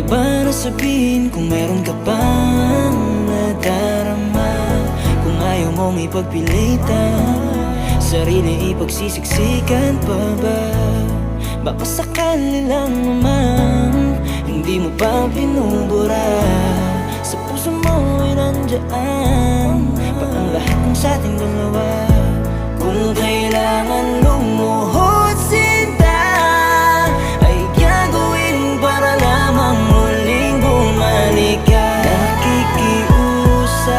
ba na sabihin kung meron ka bang nadarama? Kung ayaw mong ipagpilitan, sarili ipagsisiksikan pa ba? Baka sakali lang naman hindi mo pa binubura. Sa puso mo ay nandiyan pa ang lahat ng sa ating dalawa. Kung kailangan lumuhod sinta, ay gagawin para lamang muling bumalik ka. Nakikiusap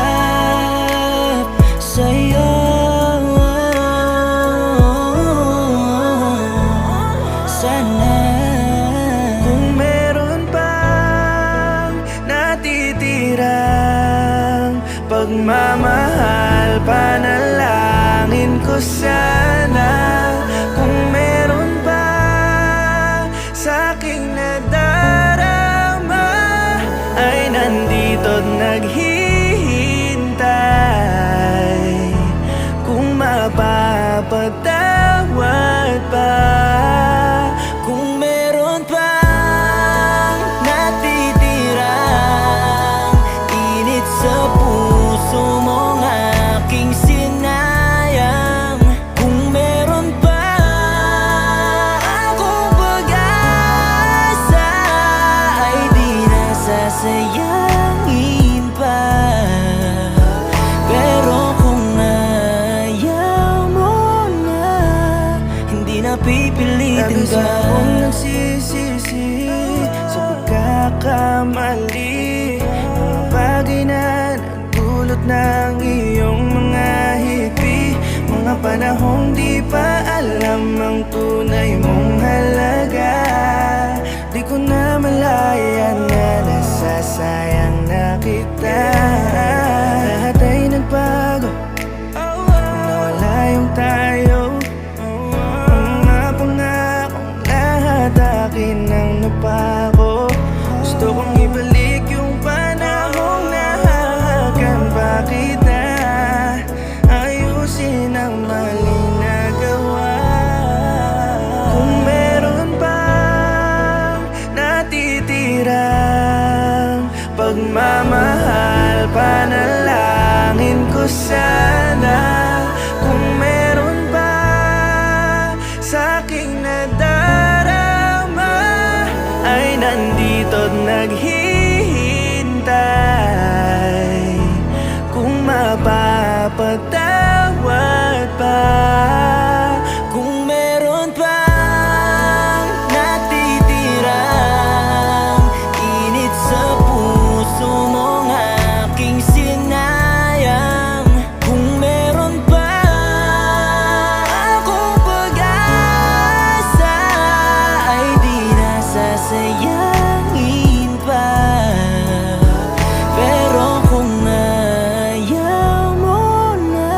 sa'yo, sana kung meron pang natitirang pagmamahal, panalangin ko sana. Kung meron pa sa'king nadarama, ay nandito't naghihintay. Kung mapapatawad pa, kung meron pang natitirang init sa puso mong aking sinayang. Kung meron pa akong pag-asa, ay di na sasayangin pa. Pero kung ayaw mo na, hindi na pipilitin labis ka. akong nagsisisi sa pagkakamali, mga bagay na nagdulot ng iyong mga hiti, mga panahong di pa alam ang tunay mong halaga. Di ko na malayan na nasasayang na kita. Lahat ay nagbago nung nawala yung tayo. Mga pangakong lahat akin ang napako. Gusto kong ibalik yung panahong nahahagan pa kita. Ayusin ang mali na gawa. Kung meron pang natitirang pagmamahal, panalangin ko sana. Kung meron pa sa'king nadarama, ay nandito't naghihintay. Kung mapapatawad pa, Kung meron pang natitirang init sa puso mong aking sinayang. Kung meron pa akong pag-asa, ay di na sasayangin pa. Pero kung ayaw mo na,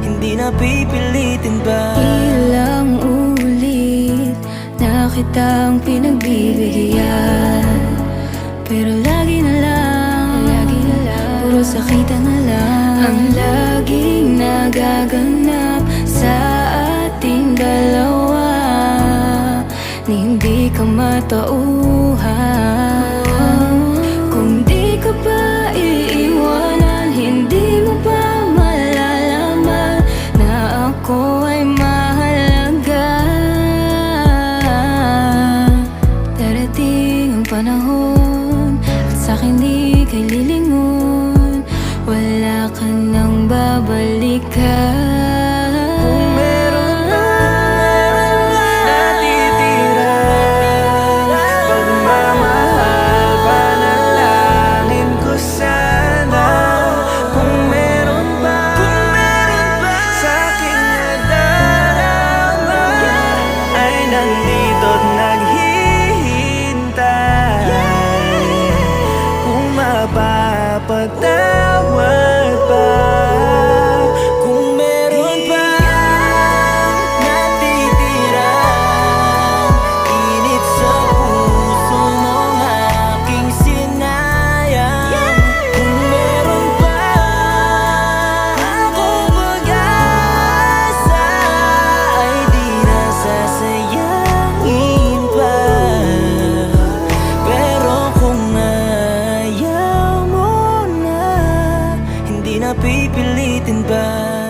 hindi na pipilitin ba? Ilang ulit na kitang pinagbibigyan, pero lagi na lang puro sakitan na lang ang laging nagaganap sa ating dalawa. Ni hindi ka matauhan. Kung di ka pa iiwanan, hindi mo pa malalaman na ako ay mahalaga. Darating ang panahon at sa'kin di kay lilingon, wala ka nang babalikan. kung meron pang natitirang pagmamahal, panalangin ko sana. Kung meron pa sa'king nadarama, ay nandito't naghihintay. Kung mapapatawad pa, Kung meron pang natitirang init sa puso mong aking sinayang. Kung meron pa akong pag-asa, ay di na sasayangin pa. Pero pipilitin ba?